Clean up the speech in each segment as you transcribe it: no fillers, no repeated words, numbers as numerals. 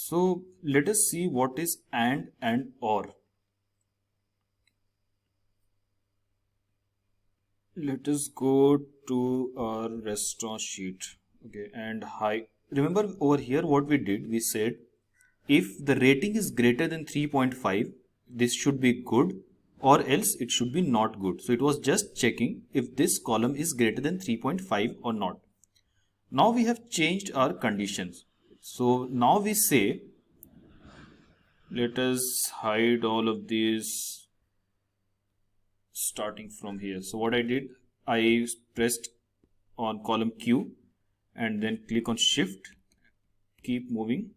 So let us see what is and or. Let us go to our restaurant sheet. Okay, and hi. Remember over here what we did? We said if the rating is greater than 3.5, this should be good, or else it should be not good. So it was just checking if this column is greater than 3.5 or not. Now we have changed our conditions. So now we say, let us hide all of these starting from here. So what I did, I pressed on column Q and then click on Shift, keep moving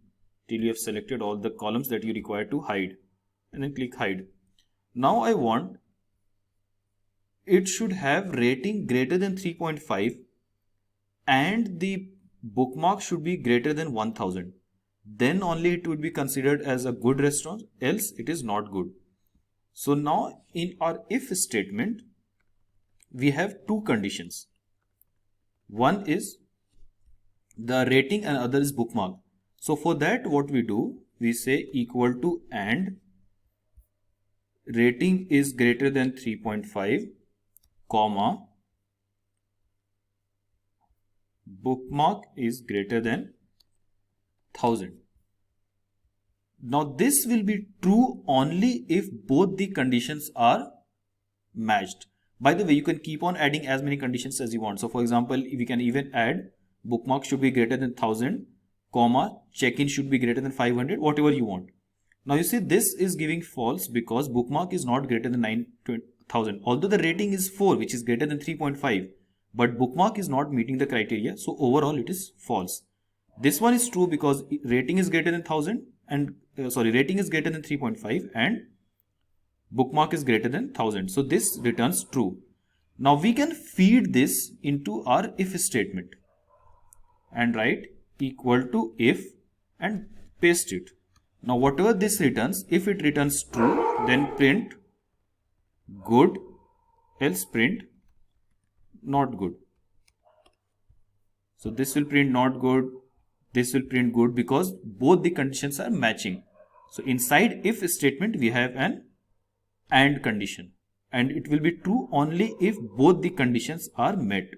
till you have selected all the columns that you require to hide, and then click hide. Now I want it should have rating greater than 3.5 and the bookmark should be greater than 1000. Then only it would be considered as a good restaurant, else it is not good. So now in our if statement, we have two conditions. One is the rating and other is bookmark. So for that what we do, we say equal to and rating is greater than 3.5, comma, bookmark is greater than 1000. Now this will be true only if both the conditions are matched. By the way, you can keep on adding as many conditions as you want. So for example, we can even add bookmark should be greater than 1000, comma, check-in should be greater than 500, whatever you want. Now you see this is giving false because bookmark is not greater than 9000. Although the rating is 4, which is greater than 3.5, but bookmark is not meeting the criteria. So overall it is false. This one is true because rating is greater than 1000 and rating is greater than 3.5 and bookmark is greater than 1000. So this returns true. Now we can feed this into our if statement and write equal to if and paste it. Now whatever this returns, if it returns true, then print good, else print not good. So this will print not good, this will print good because both the conditions are matching. So inside if statement we have an and condition, and it will be true only if both the conditions are met.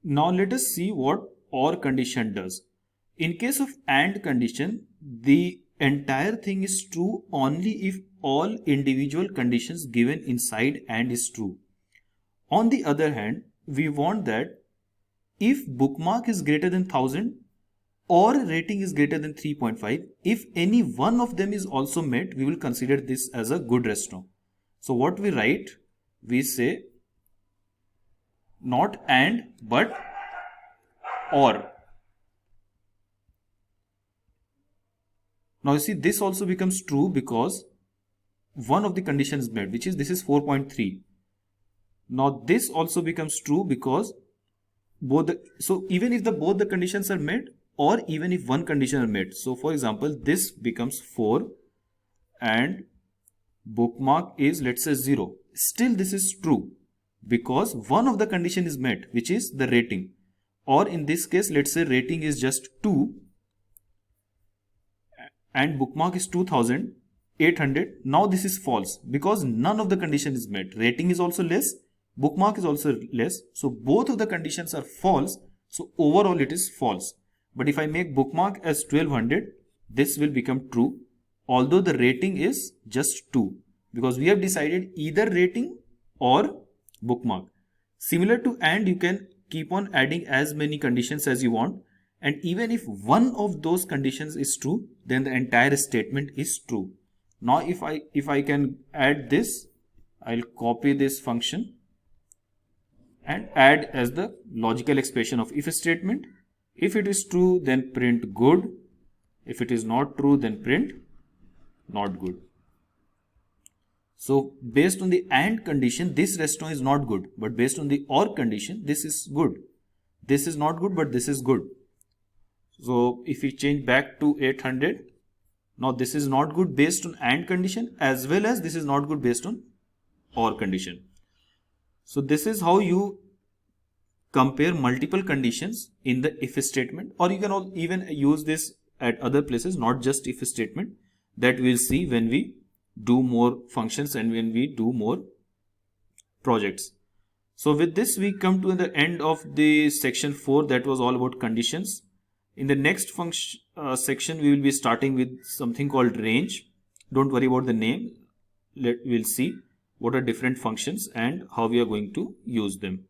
Now let us see what or condition does. In case of and condition, the entire thing is true only if all individual conditions given inside and is true. On the other hand, we want that if bookmark is greater than 1000 or rating is greater than 3.5, if any one of them is also met, we will consider this as a good restaurant. So what we write, we say not and but or. Now you see this also becomes true because one of the conditions is met, which is this is 4.3. Now this also becomes true because so even if both the conditions are met, or even if one condition are met. So for example, this becomes 4 and bookmark is, let's say, 0. Still this is true because one of the condition is met, which is the rating. Or in this case, let's say rating is just 2 and bookmark is 2800. Now this is false because none of the condition is met. Rating is also less, bookmark is also less. So both of the conditions are false. So overall it is false. But if I make bookmark as 1200, this will become true, although the rating is just 2 because we have decided either rating or bookmark. Similar to and, you can keep on adding as many conditions as you want, and even if one of those conditions is true, then the entire statement is true. Now if I can add this, I'll copy this function and add as the logical expression of if statement. If it is true, then print good. If it is not true, then print not good. So based on the and condition, this restaurant is not good, but based on the or condition, this is good. This is not good, but this is good. So if we change back to 800, now this is not good based on and condition, as well as this is not good based on or condition. So this is how you compare multiple conditions in the if statement, or you can even use this at other places, not just if statement, that we'll see when we do more functions and when we do more projects. So with this we come to the end of the section 4, that was all about conditions. In the next function section we will be starting with something called range. Don't worry about the name. We'll see what are different functions and how we are going to use them.